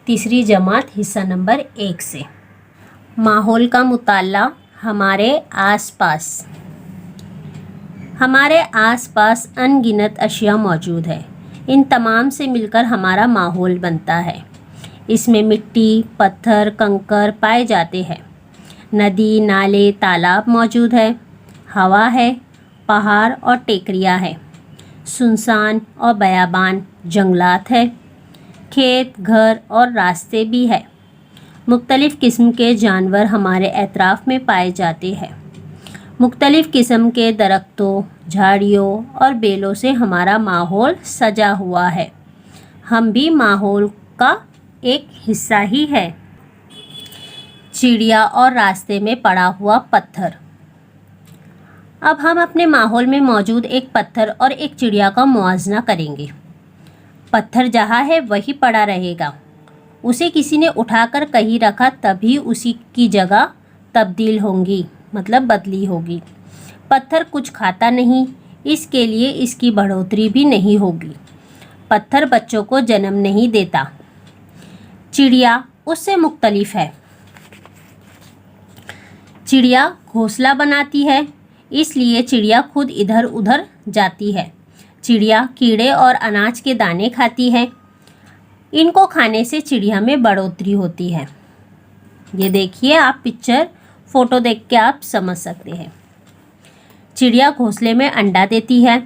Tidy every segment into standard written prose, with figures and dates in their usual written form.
तीसरी जमात हिस्सा नंबर 1 से। माहौल का मुताला हमारे आसपास। हमारे आसपास अनगिनत अशिया मौजूद है। इन तमाम से मिलकर हमारा माहौल बनता है। इसमें मिट्टी, पत्थर, कंकर पाए जाते हैं। नदी, नाले, तालाब मौजूद है। हवा है, पहाड़ और टेकरियाँ है। सुनसान और बयाबान जंगलात है। खेत, घर और रास्ते भी है। मुख्तलिफ़ किस्म के जानवर हमारे एतराफ़ में पाए जाते हैं। मुख्तलिफ़ किस्म के दरख्तों, झाड़ियों और बेलों से हमारा माहौल सजा हुआ है। हम भी माहौल का एक हिस्सा ही है। चिड़िया और रास्ते में पड़ा हुआ पत्थर। अब हम अपने माहौल में मौजूद एक पत्थर और एक चिड़िया का मुआवजा करेंगे। पत्थर जहाँ है वही पड़ा रहेगा। उसे किसी ने उठाकर कहीं रखा तभी उसी की जगह तब्दील होंगी, मतलब बदली होगी। पत्थर कुछ खाता नहीं, इसके लिए इसकी बढ़ोतरी भी नहीं होगी। पत्थर बच्चों को जन्म नहीं देता। चिड़िया उससे मुख्तलिफ है। चिड़िया घोंसला बनाती है, इसलिए चिड़िया खुद इधर उधर जाती है। चिड़िया कीड़े और अनाज के दाने खाती है। इनको खाने से चिड़िया में बढ़ोतरी होती है। ये देखिए, आप पिक्चर फ़ोटो देख के आप समझ सकते हैं। चिड़िया घोंसले में अंडा देती है।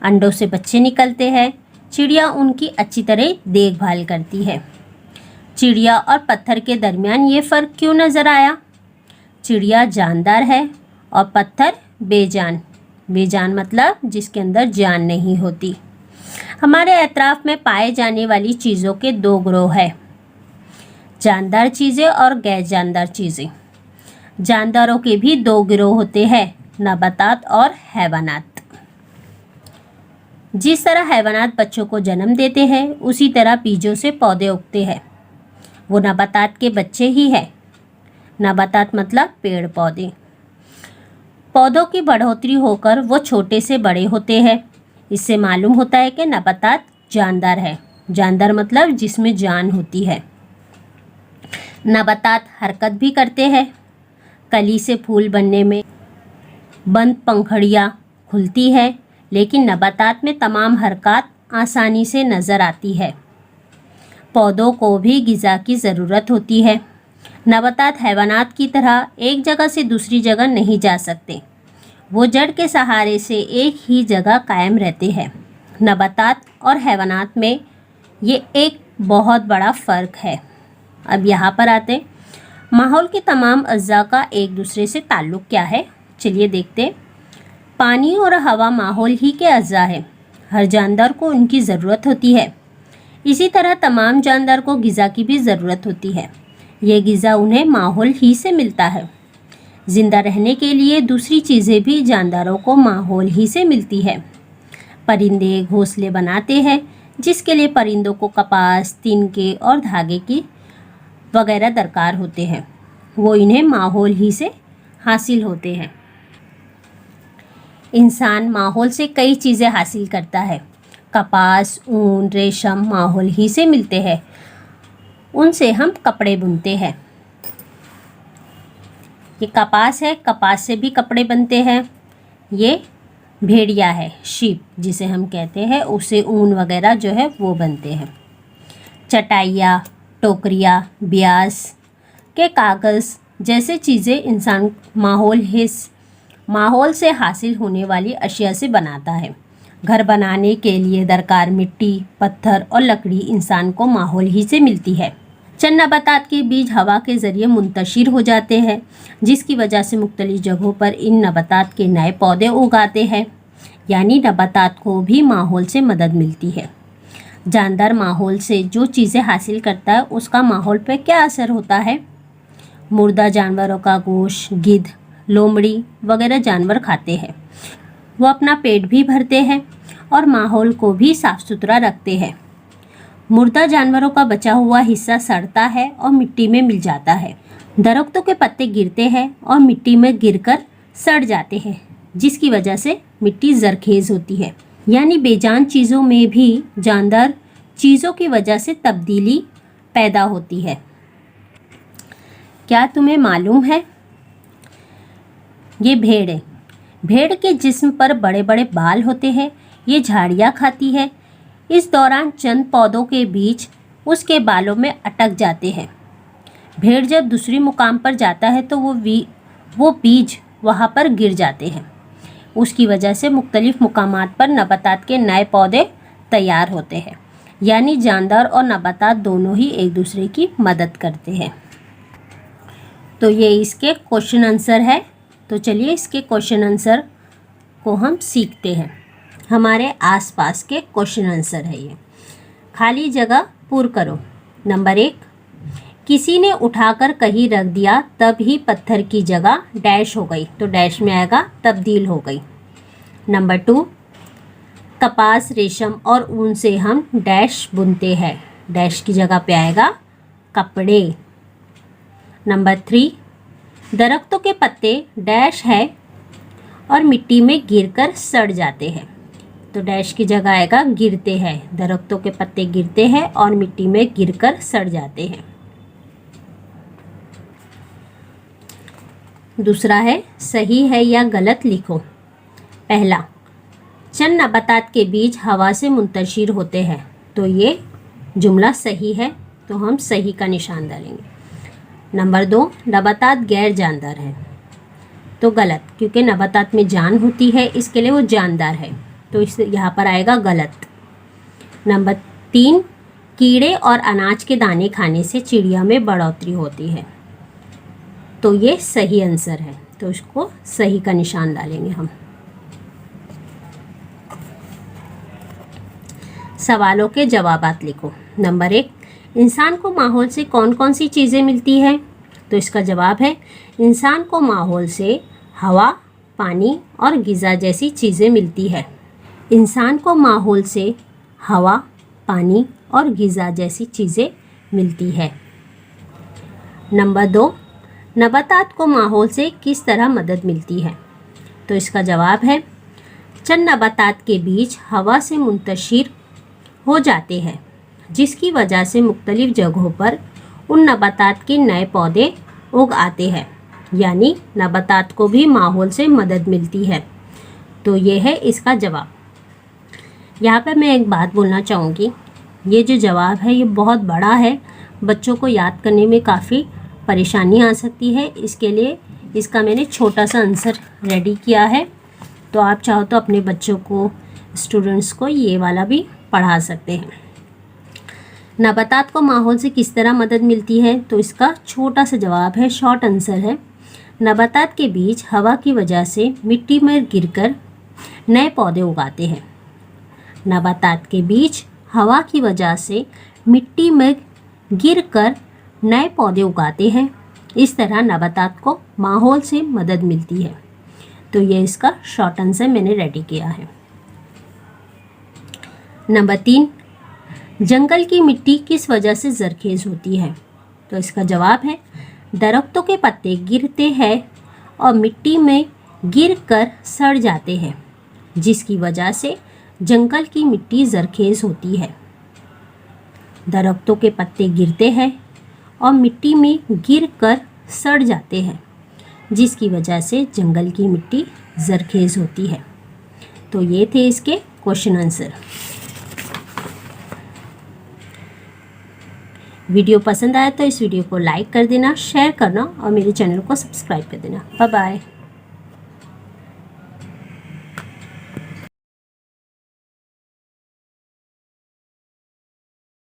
अंडों से बच्चे निकलते हैं। चिड़िया उनकी अच्छी तरह देखभाल करती है। चिड़िया और पत्थर के दरमियान ये फ़र्क क्यों नज़र आया? चिड़िया जानदार है और पत्थर बेजान। बेजान मतलब जिसके अंदर जान नहीं होती। हमारे एतराफ़ में पाए जाने वाली चीज़ों के दो ग्रोह हैं, जानदार चीज़ें और गैर जानदार चीज़ें। जानदारों के भी दो गिरोह होते हैं, नबातात और हैवानात। जिस तरह हैवानात बच्चों को जन्म देते हैं, उसी तरह बीजों से पौधे उगते हैं। वो नबातात के बच्चे ही हैं। नबातात मतलब पेड़ पौधे। पौधों की बढ़ोतरी होकर वो छोटे से बड़े होते हैं। इससे मालूम होता है कि नबातात जानदार है। जानदार मतलब जिसमें जान होती है। नबातात हरकत भी करते हैं। कली से फूल बनने में बंद पंखुड़ियाँ खुलती है, लेकिन नबातात में तमाम हरकत आसानी से नज़र आती है। पौधों को भी ग़िज़ा की ज़रूरत होती है। नबातात हैवानात की तरह एक जगह से दूसरी जगह नहीं जा सकते। वो जड़ के सहारे से एक ही जगह कायम रहते हैं। नबातात और हैवानात में ये एक बहुत बड़ा फ़र्क है। अब यहाँ पर आते हैं, माहौल के तमाम अज़्ज़ा का एक दूसरे से ताल्लुक़ क्या है। चलिए देखते हैं। पानी और हवा माहौल ही के अज़्ज़ा है। हर जानदार को उनकी ज़रूरत होती है। इसी तरह तमाम जानदार को ग़िज़ा की भी ज़रूरत होती है। ये ग़िज़ा उन्हें माहौल ही से मिलता है। ज़िंदा रहने के लिए दूसरी चीज़ें भी जानदारों को माहौल ही से मिलती है। परिंदे घोंसले बनाते हैं, जिसके लिए परिंदों को कपास, तिनके और धागे की वगैरह दरकार होते हैं। वो इन्हें माहौल ही से हासिल होते हैं। इंसान माहौल से कई चीज़ें हासिल करता है। कपास, ऊन, रेशम माहौल ही से मिलते हैं। उनसे हम कपड़े बुनते हैं। ये कपास है, कपास से भी कपड़े बनते हैं। ये भेड़िया है, शीप जिसे हम कहते हैं, उससे ऊन वगैरह जो है वो बनते हैं। चटाइयाँ, टोकरियाँ, ब्यास के कागज़ जैसे चीज़ें इंसान माहौल से हासिल होने वाली अशिया से बनाता है। घर बनाने के लिए दरकार मिट्टी, पत्थर और लकड़ी इंसान को माहौल ही से मिलती है। चंद नबातात के बीज हवा के ज़रिए मुंतशिर हो जाते हैं, जिसकी वजह से मुख्तलिफ़ जगहों पर इन नबातात के नए पौधे उगाते हैं। यानी नबातात को भी माहौल से मदद मिलती है। जानदार माहौल से जो चीज़ें हासिल करता है, उसका माहौल पर क्या असर होता है? मुर्दा जानवरों का गोश्त, गिद्ध, लोमड़ी वगैरह जानवर खाते हैं। वो अपना पेट भी भरते हैं और माहौल को भी साफ़ सुथरा रखते हैं। मुर्दा जानवरों का बचा हुआ हिस्सा सड़ता है और मिट्टी में मिल जाता है। दरख्तों के पत्ते गिरते हैं और मिट्टी में गिरकर सड़ जाते हैं, जिसकी वजह से मिट्टी जरखेज़ होती है। यानी बेजान चीज़ों में भी जानदार चीज़ों की वजह से तब्दीली पैदा होती है। क्या तुम्हें मालूम है? ये भेड़ है। भेड़ के जिस्म पर बड़े बड़े बाल होते हैं। ये झाड़ियाँ खाती है। इस दौरान चंद पौधों के बीज उसके बालों में अटक जाते हैं। भेड़ जब दूसरी मुकाम पर जाता है तो वो बीज वहाँ पर गिर जाते हैं। उसकी वजह से मुख्तलिफ मुकामात पर नबातात के नए पौधे तैयार होते हैं। यानी जानदार और नबातात दोनों ही एक दूसरे की मदद करते हैं। तो ये इसके क्वेश्चन आंसर है। तो चलिए इसके क्वेश्चन आंसर को हम सीखते हैं। हमारे आसपास के क्वेश्चन आंसर है ये। खाली जगह पूर्ण करो। नंबर 1, किसी ने उठाकर कहीं रख दिया तब ही पत्थर की जगह डैश हो गई, तो डैश में आएगा तब्दील हो गई। नंबर 2, कपास, रेशम और ऊन से हम डैश बुनते हैं, डैश की जगह पे आएगा कपड़े। नंबर 3, दरख्तों के पत्ते डैश है और मिट्टी में गिरकर सड़ जाते हैं, तो डैश की जगह आएगा गिरते हैं। दरख्तों के पत्ते गिरते हैं और मिट्टी में गिरकर सड़ जाते हैं। दूसरा है, सही है या गलत लिखो। पहला, चंद नबातात के बीज हवा से मुंतशिर होते हैं, तो ये जुमला सही है, तो हम सही का निशान डालेंगे। नंबर 2, नबातात गैर जानदार है, तो गलत, क्योंकि नबातात में जान होती है, इसके लिए वो जानदार है, तो इस यहाँ पर आएगा गलत। नंबर 3, कीड़े और अनाज के दाने खाने से चिड़िया में बढ़ोतरी होती है, तो ये सही आंसर है, तो इसको सही का निशान डालेंगे हम। सवालों के जवाबात लिखो। नंबर 1, इंसान को माहौल से कौन कौन सी चीज़ें मिलती है, तो इसका जवाब है इंसान को माहौल से हवा, पानी और ग़िज़ा जैसी चीज़ें मिलती है। इंसान को माहौल से हवा, पानी और ग़िज़ा जैसी चीज़ें मिलती है। नंबर 2, नबातात को माहौल से किस तरह मदद मिलती है, तो इसका जवाब है चंद नबातात के बीज हवा से मुंतशिर हो जाते हैं, जिसकी वजह से मुख्तलिफ जगहों पर उन नबातात के नए पौधे उग आते हैं, यानी नबातात को भी माहौल से मदद मिलती है, तो ये है इसका जवाब। यहाँ पर मैं एक बात बोलना चाहूँगी, ये जो जवाब है ये बहुत बड़ा है, बच्चों को याद करने में काफ़ी परेशानी आ सकती है, इसके लिए इसका मैंने छोटा सा आंसर रेडी किया है, तो आप चाहो तो अपने बच्चों को, स्टूडेंट्स को ये वाला भी पढ़ा सकते हैं। नबातात को माहौल से किस तरह मदद मिलती है, तो इसका छोटा सा जवाब है, शॉर्ट आंसर है, नबातात के बीज हवा की वजह से मिट्टी में गिरकर नए पौधे उगाते हैं। नबातात के बीज हवा की वजह से मिट्टी में गिरकर नए पौधे उगाते हैं, इस तरह नबातात को माहौल से मदद मिलती है, तो ये इसका शॉर्ट आंसर मैंने रेडी किया है। नंबर 3, जंगल की मिट्टी किस वजह से जरखेज़ होती है, तो इसका जवाब है दरख्तों के पत्ते गिरते हैं और मिट्टी में गिरकर सड़ जाते हैं, जिसकी वजह से जंगल की मिट्टी जरखेज़ होती है। दरख्तों के पत्ते गिरते हैं और मिट्टी में गिरकर सड़ जाते हैं, जिसकी वजह से जंगल की मिट्टी जरखेज़ होती है, तो ये थे इसके क्वेश्चन आंसर। वीडियो पसंद आया तो इस वीडियो को लाइक कर देना, शेयर करना और मेरे चैनल को सब्सक्राइब कर देना। Bye bye.